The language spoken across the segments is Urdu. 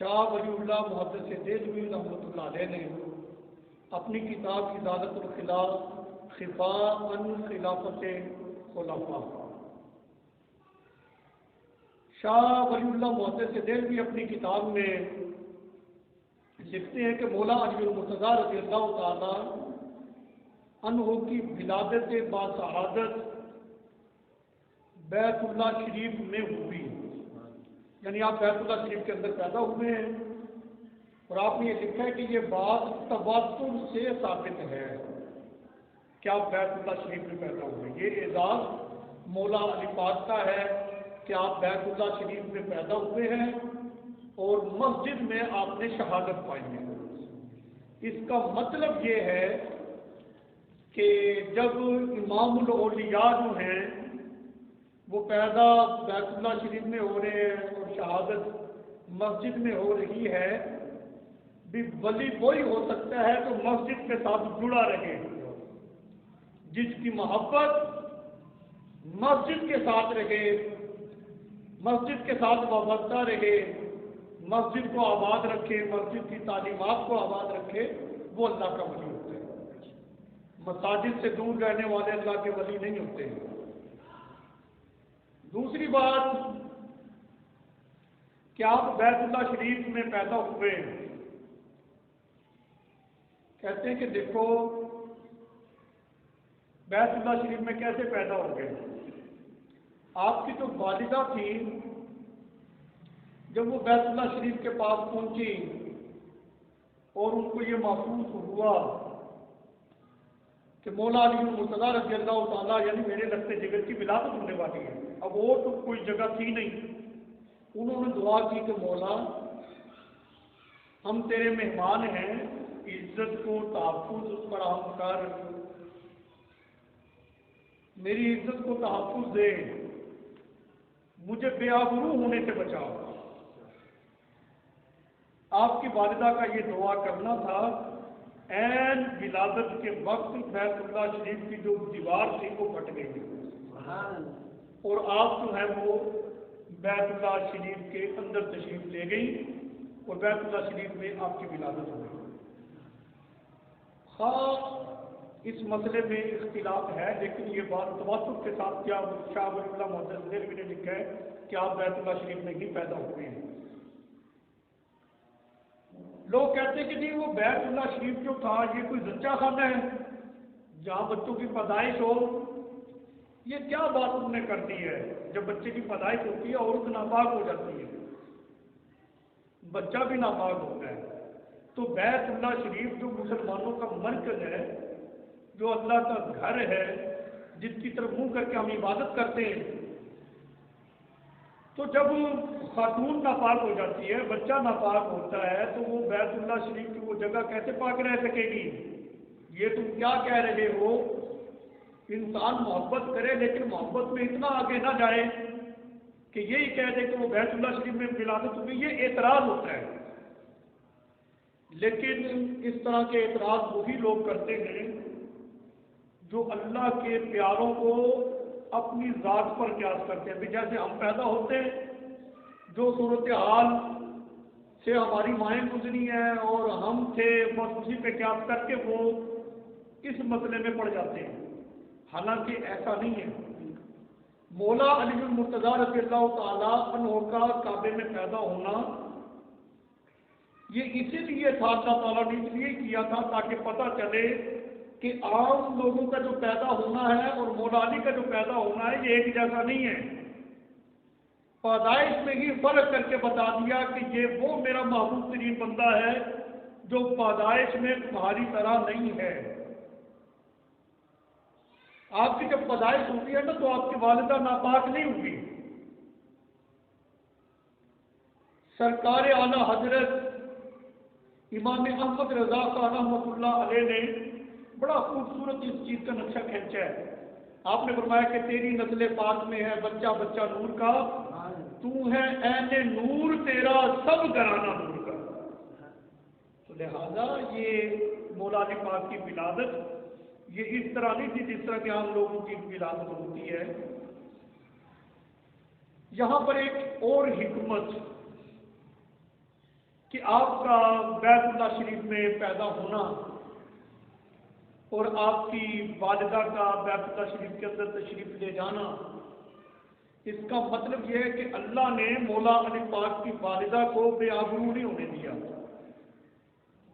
شاہ ولی اللہ محدث دہلوی رحمۃ اللہ علیہ نے اپنی کتاب ازالۃ الخلاف خفاء عن خلافت خلفاء، شاہ ولی اللہ محدث دہلوی اپنی کتاب میں لکھتے ہیں کہ مولا علی المرتضیٰ رضی اللہ تعالی عنہ کی ولادت باسعادت بیت اللہ شریف میں ہوئی، یعنی آپ بیت اللہ شریف کے اندر پیدا ہوئے ہیں، اور آپ نے یہ لکھا ہے کہ یہ بات تواتر سے ثابت ہے کہ آپ بیت اللہ شریف میں پیدا ہوئے۔ یہ اعزاز مولا علی پاک کا ہے کہ آپ بیت اللہ شریف میں پیدا ہوئے ہیں اور مسجد میں آپ نے شہادت پائی ہے۔ اس کا مطلب یہ ہے کہ جب امام الاولیاء جو ہیں وہ پیدا بیت اللہ شریف میں ہو رہے ہیں اور شہادت مسجد میں ہو رہی ہے، بھی ولی وہی ہو سکتا ہے تو مسجد کے ساتھ جڑا رہے، جس کی محبت مسجد کے ساتھ رہے، مسجد کے ساتھ وابستہ رہے، مسجد کو آباد رکھے، مسجد کی تعلیمات کو آباد رکھے، وہ اللہ کا ولی ہوتا ہے۔ مساجد سے دور رہنے والے اللہ کے ولی نہیں ہوتے ہیں۔ دوسری بات کہ آپ بیت اللہ شریف میں پیدا ہوئے، کہتے ہیں کہ دیکھو بیت اللہ شریف میں کیسے پیدا ہو گئے۔ آپ کی جو والدہ تھی جب وہ بیت اللہ شریف کے پاس پہنچی اور ان کو یہ محسوس ہوا کہ مولا علی المرتضیٰ رضی اللہ تعالیٰ یعنی میرے لگتے جگر کی ولادت ہونے والی ہے، اب وہ تو کوئی جگہ تھی نہیں، انہوں نے دعا کی کہ مولا ہم تیرے مہمان ہیں، عزت کو تحفظ فراہم کر، میری عزت کو تحفظ دے، مجھے بے آبرو ہونے سے بچاؤ۔ آپ کی والدہ کا یہ دعا کرنا تھا، عین ولادت کے وقت بیت اللہ شریف کی جو دیوار تھی وہ پھٹ گئی اور آپ جو ہے وہ بیت اللہ شریف کے اندر تشریف لے گئی اور بیت اللہ شریف میں آپ کی ولادت ہو گئی۔ خاص اس مسئلے میں اختلاف ہے، لیکن یہ بات تواتر کے ساتھ کیا شاہ ولی اللہ محدث دہلوی نے لکھا ہے کہ آپ بیت اللہ شریف میں ہی پیدا ہوئے ہیں۔ لوگ کہتے ہیں کہ نہیں وہ بیت اللہ شریف جو تھا یہ کوئی زچہ خانہ ہے جہاں بچوں کی پیدائش ہو، یہ کیا بات انہوں نے کر دی ہے؟ جب بچے کی پیدائش ہوتی ہے عورت ناپاک ہو جاتی ہے، بچہ بھی ناپاک ہوتا ہے، تو بیت اللہ شریف جو مسلمانوں کا مرکز ہے، جو اللہ کا گھر ہے، جس کی طرف منہ کر کے ہم عبادت کرتے ہیں، تو جب خاتون ناپاک ہو جاتی ہے، بچہ ناپاک ہوتا ہے، تو وہ بیت اللہ شریف کی وہ جگہ کیسے پاک رہ سکے گی؟ یہ تم کیا کہہ رہے ہو؟ انسان محبت کرے لیکن محبت میں اتنا آگے نہ جائے کہ یہی کہہ دے کہ وہ بیت اللہ شریف میں ولادت ہوئی، یہ اعتراض ہوتا ہے۔ لیکن اس طرح کے اعتراض وہی لوگ کرتے ہیں جو اللہ کے پیاروں کو اپنی ذات پر قیاس کرتے ہیں۔ بھی جیسے ہم پیدا ہوتے ہیں، جو صورتحال سے ہماری مائیں گزری ہیں اور ہم تھے، بس اسی پہ قیاس کر کے وہ اس مسئلے میں پڑ جاتے ہیں، حالانکہ ایسا نہیں ہے۔ مولا علی المرتضیٰ رضی اللہ تعالیٰ عنہ کا کعبے میں پیدا ہونا یہ اسی لیے تھا، اللہ تعالیٰ نے اس لیے کیا تھا تاکہ پتہ چلے کہ عام لوگوں کا جو پیدا ہونا ہے اور مولا علی کا جو پیدا ہونا ہے یہ ایک جیسا نہیں ہے۔ پیدائش میں ہی فرق کر کے بتا دیا کہ یہ وہ میرا محبوب ترین بندہ ہے جو پیدائش میں تمہاری طرح نہیں ہے۔ آپ کی جب پیدائش ہوتی ہے نا تو آپ کی والدہ ناپاک نہیں ہوگی۔ سرکار اعلیٰ حضرت امام احمد رضا خان رحمۃ اللہ علیہ نے بڑا خوبصورت اس چیز کا نقشہ کھینچا ہے۔ آپ نے فرمایا کہ تیری نسل پاک میں ہے بچہ بچہ نور کا، تو ہے عین نور تیرا سب گھرانہ نور کا۔ تو لہذا یہ مولا علی پاک کی ولادت یہ اس طرح نہیں تھی جس طرح کہ عام لوگوں کی ولادت ہوتی ہے۔ یہاں پر ایک اور حکمت کہ آپ کا بیت اللہ شریف میں پیدا ہونا اور آپ کی والدہ کا بیت اللہ شریف کے اندر تشریف لے جانا، اس کا مطلب یہ ہے کہ اللہ نے مولا علی پاک کی والدہ کو بے آبرو نہیں ہونے دیا،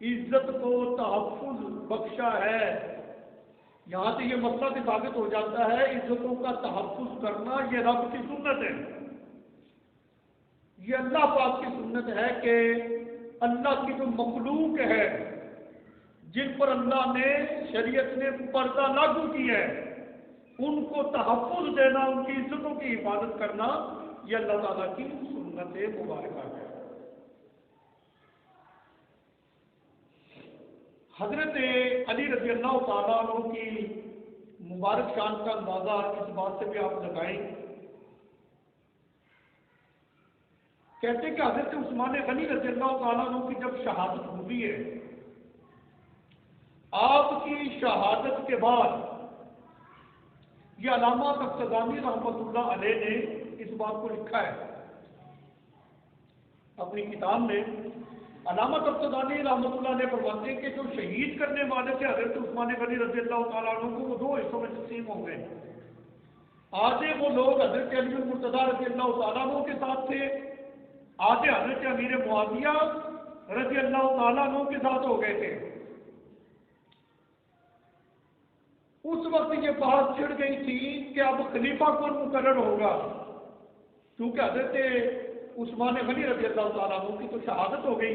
عزت کو تحفظ بخشا ہے۔ یہاں سے یہ مسئلہ بھی ثابت ہو جاتا ہے عزتوں کا تحفظ کرنا یہ رب کی سنت ہے، یہ اللہ پاک کی سنت ہے کہ اللہ کی جو مخلوق ہے جن پر اللہ نے شریعت نے پردہ لاگو کی ہے ان کو تحفظ دینا، ان کی عزتوں کی حفاظت کرنا یہ اللہ تعالیٰ کی سنت مبارکہ ہے۔ حضرت علی رضی اللہ تعالیٰ عنہ کی مبارک شان کا اندازہ اس بات سے بھی آپ لگائیں، کہتے ہیں کہ حضرت عثمان غنی رضی اللہ تعالیٰ عنہ کی جب شہادت ہوئی ہے، آپ کی شہادت کے بعد یہ علامہ تفتزانی رحمۃ اللہ علیہ نے اس بات کو لکھا ہے اپنی کتاب میں۔ علامہ تفتزانی رحمۃ اللہ علیہ فرماتے ہیں کہ جو شہید کرنے والے تھے حضرت عثمان غنی رضی اللہ تعالیٰ عنہ کو، وہ دو حصوں میں تقسیم ہو گئے۔ آدھے وہ لوگ حضرت علی المرتضیٰ رضی اللہ تعالیٰ عنہ کے ساتھ تھے، آدھے حضرت امیر معاویہ رضی اللہ تعالیٰ عنہ کے ساتھ ہو گئے تھے۔ اس وقت یہ بات چھڑ گئی تھی کہ اب خلیفہ کون مقرر ہوگا، کیونکہ حضرت عثمان غنی رضی اللہ تعالیٰ عنہ کی تو شہادت ہو گئی۔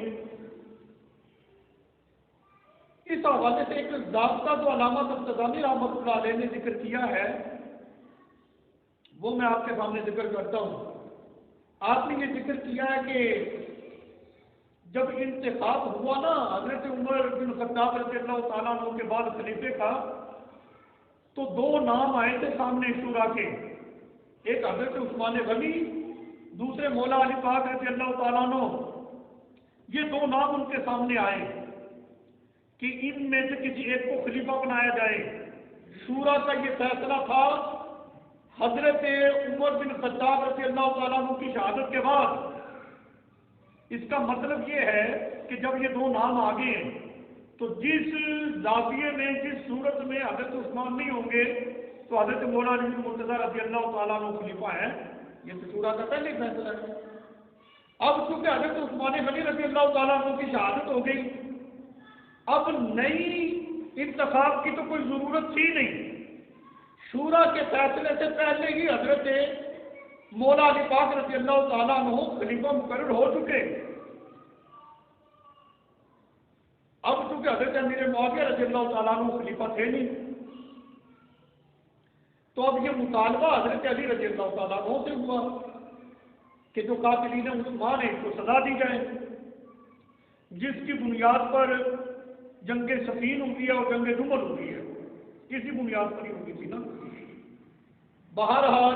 اس حوالے سے ایک ضابطہ جو علامہ تفتزانی رحمۃ اللہ علیہ نے ذکر کیا ہے وہ میں آپ کے سامنے ذکر کرتا ہوں۔ آپ نے یہ ذکر کیا ہے کہ جب انتخاب ہوا نا حضرت عمر بن خطاب رضی اللہ تعالیٰ عنہ کے بعد خلیفے کا، تو دو نام آئے تھے سامنے شورا کے، ایک حضرت عثمان غنی، دوسرے مولا علی پاک رضی اللہ تعالیٰ عنہ۔ یہ دو نام ان کے سامنے آئے کہ ان میں سے کسی ایک کو خلیفہ بنایا جائے۔ شورا کا یہ فیصلہ تھا حضرت عمر بن خطاب رضی اللہ تعالیٰ عنہ کی شہادت کے بعد۔ اس کا مطلب یہ ہے کہ جب یہ دو نام آ گئے تو جس زاویے میں، جس صورت میں حضرت عثمان نہیں ہوں گے تو حضرت مولا علی المرتضیٰ رضی اللہ تعالیٰ عنہ خلیفہ ہیں، یہ تو شورا کا پہلے فیصلہ ہے۔ اب چونکہ حضرت عثمان غنی رضی اللہ تعالیٰ عنہ کی شہادت ہو گئی، اب نئی انتخاب کی تو کوئی ضرورت تھی نہیں، شورا کے فیصلے سے پہلے ہی حضرت مولا علی پاک رضی اللہ تعالیٰ عنہ خلیفہ مقرر ہو چکے۔ اب چونکہ حضرت امیر معاویہ رضی اللہ تعالیٰ عنہ خلیفہ تھے نہیں، تو اب یہ مطالبہ حضرت علی رضی اللہ تعالیٰ عنہ سے ہوا کہ جو قاتلین عثمان ہیں کو سزا دی جائے، جس کی بنیاد پر جنگ صفین ہوئی ہے اور جنگ جمل ہوئی ہے، اسی بنیاد پر ہی ہوئی تھی نا۔ بہرحال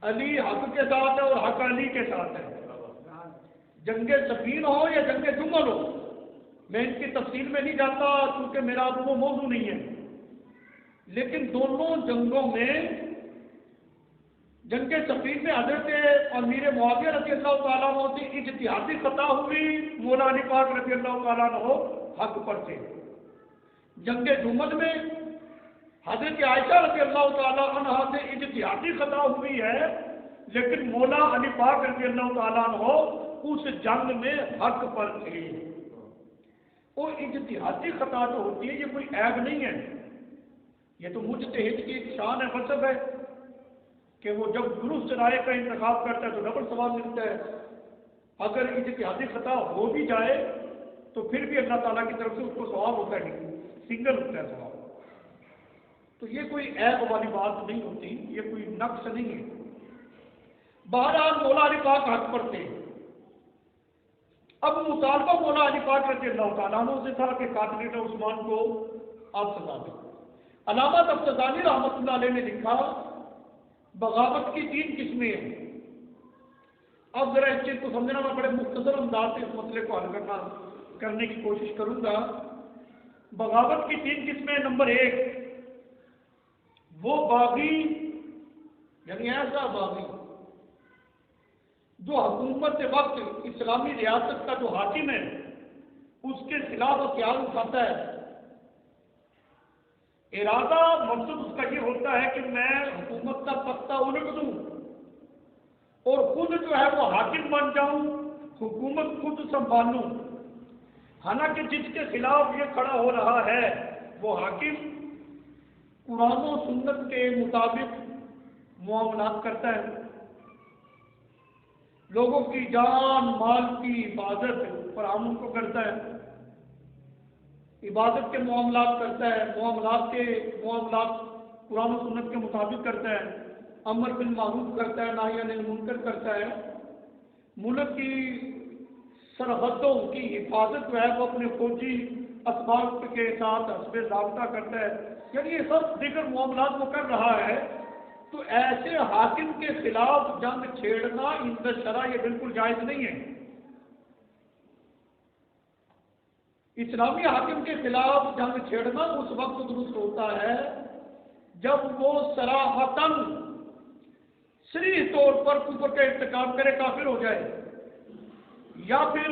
علی حق کے ساتھ ہے اور حق علی کے ساتھ ہے، جنگ صفین ہو یا جنگ جمل ہو، میں ان کی تفصیل میں نہیں جاتا کیونکہ میرا اب وہ موضوع نہیں ہے، لیکن دونوں جنگوں میں جنگ صفین میں حضرت امیر معاویہ رضی اللہ تعالیٰ عنہ سے اجتہادی خطا ہوئی، مولا علی پاک رضی اللہ تعالیٰ عنہ حق پر تھے۔ جنگ جمل میں حضرت عائشہ رضی اللہ تعالیٰ عنہ سے اجتہادی خطا ہوئی ہے، لیکن مولا علی پاک رضی اللہ تعالیٰ عنہ اس جنگ میں حق پر تھے۔ وہ اجتہادی خطا جو ہوتی ہے یہ کوئی عیب نہیں ہے، یہ تو مجتہد کی ایک شان ہے، منصب ہے کہ وہ جب درست رائے کا انتخاب کرتا ہے تو ڈبل ثواب ملتا ہے، اگر اجتہادی خطا ہو بھی جائے تو پھر بھی اللہ تعالیٰ کی طرف سے اس کو ثواب ہوتا ہے، نہیں سنگل ہوتا ہے ثواب۔ تو یہ کوئی عیب والی بات نہیں ہوتی، یہ کوئی نقص نہیں ہے۔ بہرحال مولا علی پاک حق پر تھے۔ اب مطالبہ مولا علی پاک رضی اللہ تعالیٰ عنہ سے تھا کہ قاتلین عثمان کو آپ سزا دیں۔ علامہ تفتزانی رحمۃ اللہ علیہ نے لکھا بغاوت کی 3 قسمیں ہیں۔ اب ذرا اس چیز کو سمجھنا، میں بڑے مختصر انداز سے اس مسئلے کو حل کرنے کی کوشش کروں گا۔ بغاوت کی 3 قسمیں۔ نمبر 1، وہ باغی یعنی ایسا باغی جو حکومت وقت اسلامی ریاست کا جو حاکم ہے اس کے خلاف ہتھیار اٹھاتا ہے، ارادہ مقصد اس کا یہ ہوتا ہے کہ میں حکومت کا پختہ الٹ دوں اور خود جو ہے وہ حاکم بن جاؤں، حکومت خود سنبھالوں۔ حالانکہ جس کے خلاف یہ کھڑا ہو رہا ہے وہ حاکم قرآن و سنت کے مطابق معاملات کرتا ہے، لوگوں کی جان مال کی حفاظت فراہم کو کرتا ہے، عبادت کے معاملات کرتا ہے، معاملات قرآن و سنت کے مطابق کرتا ہے، امر بالمعروف کرتا ہے، نہی عن المنکر کرتا ہے، ملک کی سرحدوں کی حفاظت جو ہے وہ اپنے فوجی اسباب کے ساتھ حسب ضابطہ کرتا ہے، یعنی یہ سب دیگر معاملات وہ کر رہا ہے۔ تو ایسے حاکم کے خلاف جنگ چھیڑنا عند شرع یہ بالکل جائز نہیں ہے۔ اسلامی حاکم کے خلاف جنگ چھیڑنا اس وقت درست ہوتا ہے جب وہ صراحتاً صریح طور پر کفر کا ارتکاب کرے، کافر ہو جائے، یا پھر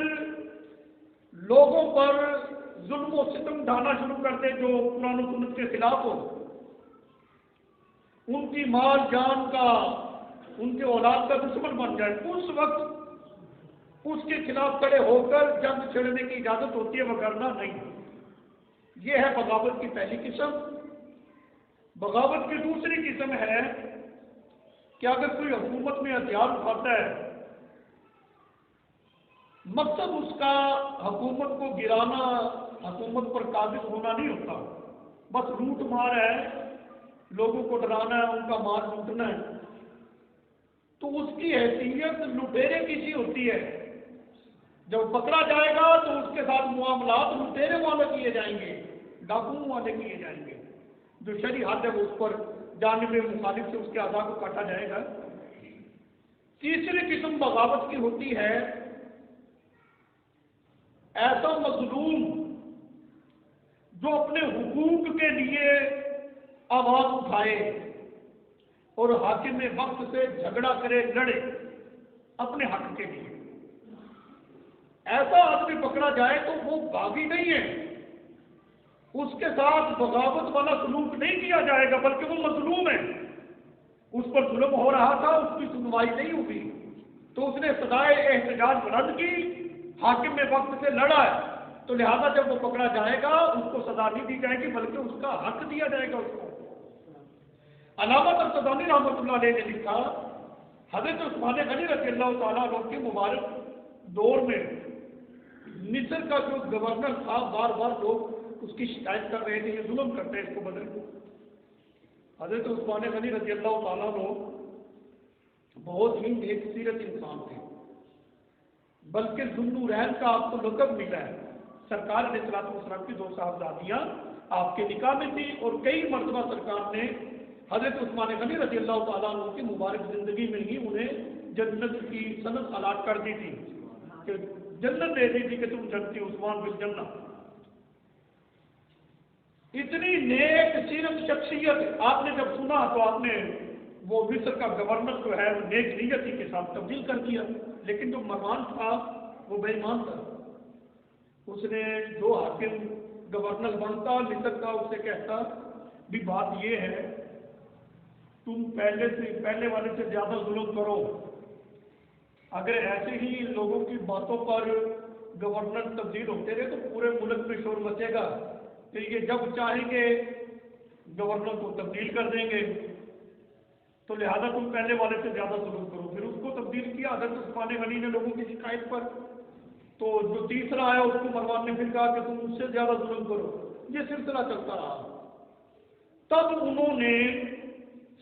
لوگوں پر ظلم و ستم ڈھانا شروع کر دے جو قرآن و سنت کے خلاف ہو، ان کی مال جان کا، ان کے اولاد کا دشمن بن جائے، اس وقت اس کے خلاف کھڑے ہو کر جنگ چھڑنے کی اجازت ہوتی ہے، وگرنہ نہیں۔ یہ ہے بغاوت کی پہلی قسم۔ بغاوت کی دوسری قسم ہے کہ اگر کوئی حکومت میں ہتھیار اٹھاتا ہے، مقصد اس کا حکومت کو گرانا، حکومت پر قابض ہونا نہیں ہوتا، بس لوٹ مار ہے، لوگوں کو ڈرانا ہے، ان کا مال لوٹنا ہے، تو اس کی حیثیت لٹیرے کی سی ہوتی ہے۔ جب پکڑا جائے گا تو اس کے ساتھ معاملات لٹیرے والے کیے جائیں گے، ڈاکو والے کیے جائیں گے، جو شرعی حد ہے وہ اس پر جانب مخالف سے اس کے اعضاء کو کاٹا جائے گا۔ تیسری قسم بغاوت کی ہوتی ہے ایسا مظلوم جو اپنے حقوق کے لیے آواز اٹھائے اور حاکم وقت سے جھگڑا کرے، لڑے اپنے حق کے لیے، ایسا آدمی پکڑا جائے تو وہ باغی نہیں ہے، اس کے ساتھ بغاوت والا سلوک نہیں کیا جائے گا، بلکہ وہ مظلوم ہے، اس پر ظلم ہو رہا تھا، اس کی سنوائی نہیں ہوئی تو اس نے سزائے احتجاج بلند کی، حاکم وقت سے لڑا ہے، تو لہذا جب وہ پکڑا جائے گا اس کو سزا نہیں دی جائے گی بلکہ اس کا حق دیا جائے گا اس کو۔ علامہ ترتدانی رحمۃ اللہ علیہ نے لکھا، حضرت عثمان غنی رضی اللہ تعالیٰ عنہ کے مبارک دور میں مصر کا جو گورنر تھا، بار بار لوگ اس کی شکایت کر رہے تھے یہ ظلم کرتے ہیں، اس کو بدل دو۔ حضرت عثمان غنی رضی اللہ تعالیٰ عنہ بہت ہی نیک سیرت انسان تھے، بلکہ ذوالنورین کا آپ کو لقب ملا ہے۔ سرکار علیہ السلام کی 2 صاحبزادیاں آپ کے نکاح میں تھی، اور کئی مرتبہ سرکار نے حضرت عثمان غنی رضی اللہ تعالیٰ عنہ کی مبارک زندگی میں ہی انہیں جنت کی صنعت الاٹ کر دی تھی، کہ جنت دے دی تھی کہ تم جنتی عثمان بالجنہ۔ اتنی نیک سیرت شخصیت، آپ نے جب سنا تو آپ نے وہ مصر کا گورنر جو ہے وہ نیک نیتی کے ساتھ تبدیل کر دیا، لیکن جو مروان تھا وہ بے ایمان تھا، اس نے جو حاکم گورنر بنتا مصر کا اس سے کہتا بھی بات یہ ہے تم پہلے والے سے زیادہ ظلم کرو، اگر ایسے ہی لوگوں کی باتوں پر گورنر تبدیل ہوتے رہے تو پورے ملک میں شور مچے گا، تو یہ جب چاہیں گے گورنر کو تبدیل کر دیں گے، تو لہذا تم پہلے والے سے زیادہ ظلم کرو۔ پھر اس کو تبدیل کیا حضرت عثمان غنی نے لوگوں کی شکایت پر، تو جو تیسرا آیا اس کو مروان نے پھر کہا کہ تم اس سے زیادہ ظلم کرو، یہ سلسلہ چلتا رہا۔ تب انہوں نے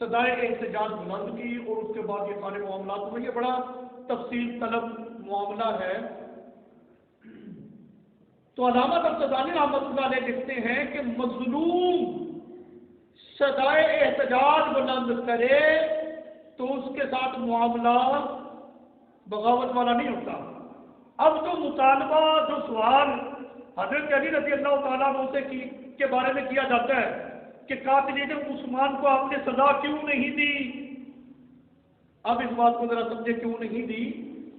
سزائے احتجاج بلند کی، اور اس کے بعد یہ سارے معاملات میں، یہ بڑا تفصیل طلب معاملہ ہے۔ تو علامہ ترتدانی رحمۃ اللہ علیہ لکھتے ہیں کہ مظلوم سزائے احتجاج بلند کرے تو اس کے ساتھ معاملہ بغاوت والا نہیں ہوتا۔ اب جو مطالبہ، جو سوال حضرت علی رضی اللہ تعالیٰ عنہ سے کے بارے میں کیا جاتا ہے کہ قاتل عثمان کو آپ نے سزا کیوں نہیں دی، اب اس بات کو ذرا سمجھے کیوں نہیں دی۔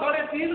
3.5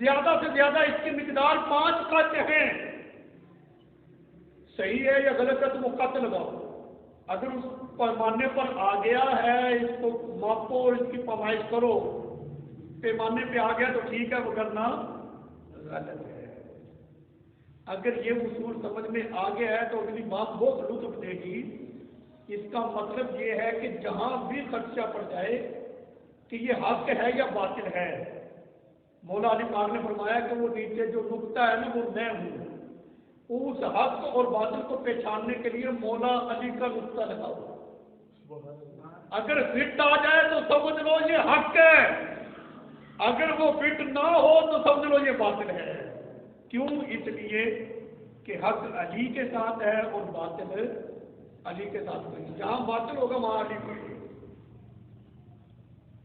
زیادہ سے زیادہ اس کی مقدار 5 قط ہیں. صحیح ہے یا غلط ہے تو وہ قط لگاؤ. اگر اس پیمانے پر آ گیا ہے اس کو ماپو اور اس کی پیمائش کرو، پیمانے پہ آ گیا تو ٹھیک ہے، وگرنہ غلط ہے. اگر یہ اصول سمجھ میں آ گیا ہے تو اگلی بات بہت لطف دے گی. اس کا مطلب یہ ہے کہ جہاں بھی خدشہ پڑ جائے کہ یہ حق ہے یا باطل ہے، مولا علی پاک نے فرمایا کہ وہ نیچے جو نقطہ ہے نا وہ میں ہوں. اس حق اور باطل کو پہچاننے کے لیے مولا علی کا نقطہ لگاؤ. اگر فٹ آ جائے تو سمجھ لو یہ حق ہے، اگر وہ فٹ نہ ہو تو سمجھ لو یہ باطل ہے. کیوں؟ اس لیے کہ حق علی کے ساتھ ہے اور باطل علی کے ساتھ نہیں. جہاں باطل ہوگا وہاں علی کوئی.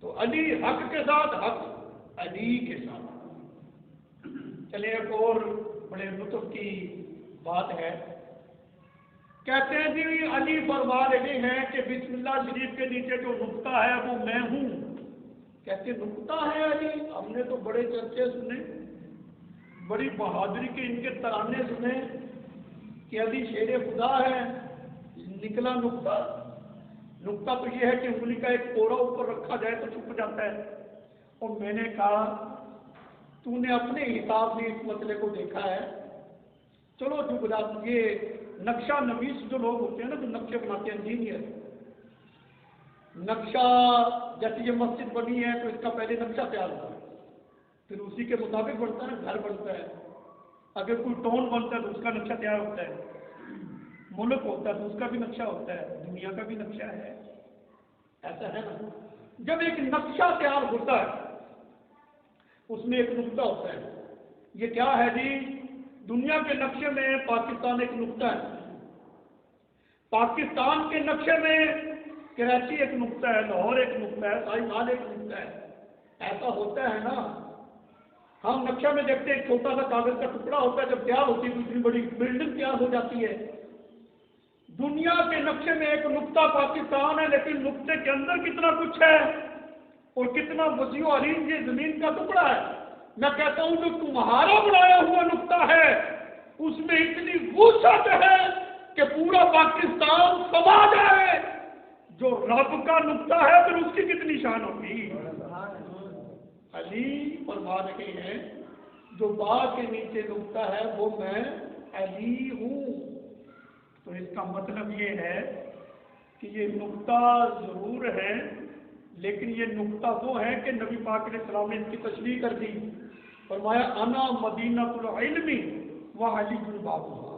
تو علی حق کے ساتھ، حق علی کے ساتھ. چلے ایک اور بڑے لطف کی بات ہے. کہتے ہیں جی علی فرما رہے ہیں کہ بسم اللہ شریف کے نیچے جو نقطہ ہے وہ میں ہوں. کہتے نقطہ ہے علی؟ ہم نے تو بڑے چرچے سنے، بڑی بہادری کے ان کے ترانے سنے کہ علی شیر خدا ہے. نکلا نقطہ. نقطہ تو یہ ہے کہ انگلی کا ایک کوڑا اوپر رکھا جائے تو چھپ جاتا ہے. اور میں نے کہا تو نے اپنے حساب سے اس مسئلے کو دیکھا ہے، چلو جو بلا یہ نقشہ نویس جو لوگ ہوتے ہیں نا جو نقشے بناتے ہیں، انجینئر، نقشہ جیسے یہ مسجد بنی ہے تو اس کا پہلے نقشہ تیار ہوتا ہے، پھر اسی کے مطابق بنتا ہے، گھر بنتا ہے. اگر کوئی ٹاؤن بنتا ہے تو اس کا نقشہ تیار ہوتا ہے، ملک ہوتا ہے تو اس کا بھی نقشہ ہوتا ہے، دنیا کا بھی نقشہ ہے. ایسا ہے نا. جب ایک نقشہ تیار ہوتا ہے اس میں ایک نقطہ ہوتا ہے. یہ کیا ہے جی؟ دنیا کے نقشے میں پاکستان ایک نقطہ ہے، پاکستان کے نقشے میں کراچی ایک نقطہ ہے، لاہور ایک نقطہ ہے، سائنال ایک نقطہ ہے. ایسا ہوتا ہے نا. ہم نقشہ میں دیکھتے ہیں ایک چھوٹا سا کاغذ کا ٹکڑا ہوتا ہے، جب تیار ہوتی ہے تو اتنی بڑی بلڈنگ تیار ہو جاتی ہے. دنیا کے نقشے میں ایک نقطہ پاکستان ہے، لیکن نقطے کے اندر کتنا کچھ ہے اور کتنا وسیع و عریض یہ زمین کا ٹکڑا ہے. میں کہتا ہوں جو تمہارا بنایا ہوا نقطہ ہے اس میں اتنی وسعت ہے کہ پورا پاکستان سما جائے. جو رب کا نقطہ ہے پھر اس کی کتنی شان ہوگی. علی فرما رہے ہیں جو باغ کے نیچے نقطہ ہے وہ میں علی ہوں. تو اس کا مطلب یہ ہے کہ یہ نقطہ ضرور ہے، لیکن یہ نقطہ وہ ہے کہ نبی پاک علیہ السلام نے اس کی تشریح کر دی. فرمایا انا مدینہ العلم و علی بابها،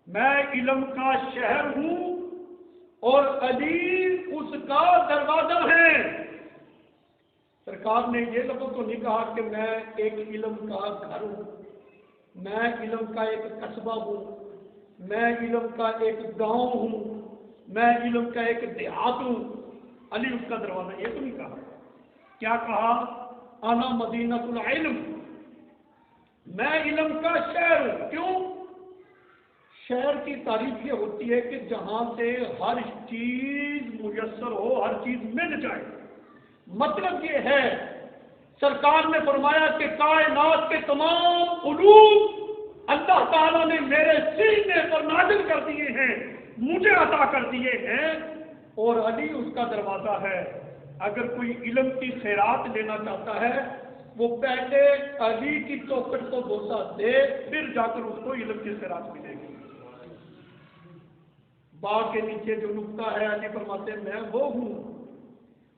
میں علم کا شہر ہوں اور علی اس کا دروازہ ہے. سرکار نے یہ لفظ تو نہیں کہا کہ میں ایک علم کا گھر ہوں، میں علم کا ایک قصبہ ہوں، میں علم کا ایک گاؤں ہوں، میں علم کا ایک دیہات ہوں. علی اس کا دروازہ، یہ تو نہیں کہا. کیا کہا؟ انا مدینہ العلم، میں علم کا شہر ہوں. کیوں؟ شہر کی تعریف یہ ہوتی ہے کہ جہاں سے ہر چیز میسر ہو، ہر چیز مل جائے. مطلب یہ ہے سرکار نے فرمایا کہ کائنات کے تمام علوم اللہ تعالیٰ نے میرے سینے پر نازل کر دیے ہیں، مجھے عطا کر دیے ہیں، اور علی اس کا دروازہ ہے. اگر کوئی علم کی خیرات لینا چاہتا ہے وہ پہلے علی کی چوکھٹ کو بوسہ دے، پھر جا کر اس کو علم کی خیرات ملے گی. باغ کے نیچے جو نقطہ ہے علی فرماتے ہیں میں وہ ہوں.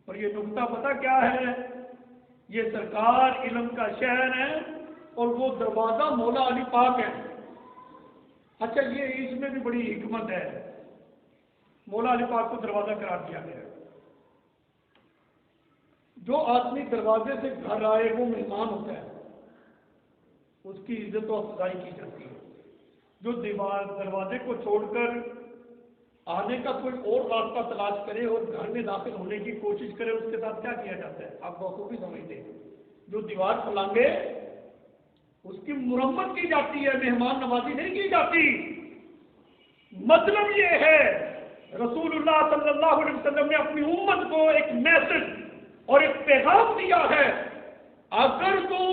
اور یہ نقطہ پتہ کیا ہے؟ یہ سرکار علم کا شہر ہے اور وہ دروازہ مولا علی پاک ہے. اچھا یہ اس میں بھی بڑی حکمت ہے. مولا علی پاک کو دروازہ قرار دیا گیا. جو آدمی دروازے سے گھر آئے وہ مہمان ہوتا ہے، اس کی عزت و افزائی کی جاتی ہے. جو دروازے کو چھوڑ کر آنے کا کوئی اور راستہ تلاش کرے اور گھر میں داخل ہونے کی کوشش کرے اس کے ساتھ کیا کیا جاتا ہے آپ بخوبی سمجھتے ہیں. جو دیوار پھلانگے اس کی مرمت کی جاتی ہے، مہمان نوازی نہیں کی جاتی. مطلب یہ ہے رسول اللہ صلی اللہ علیہ وسلم نے اپنی امت کو ایک میسج اور ایک پیغام دیا ہے. اگر تم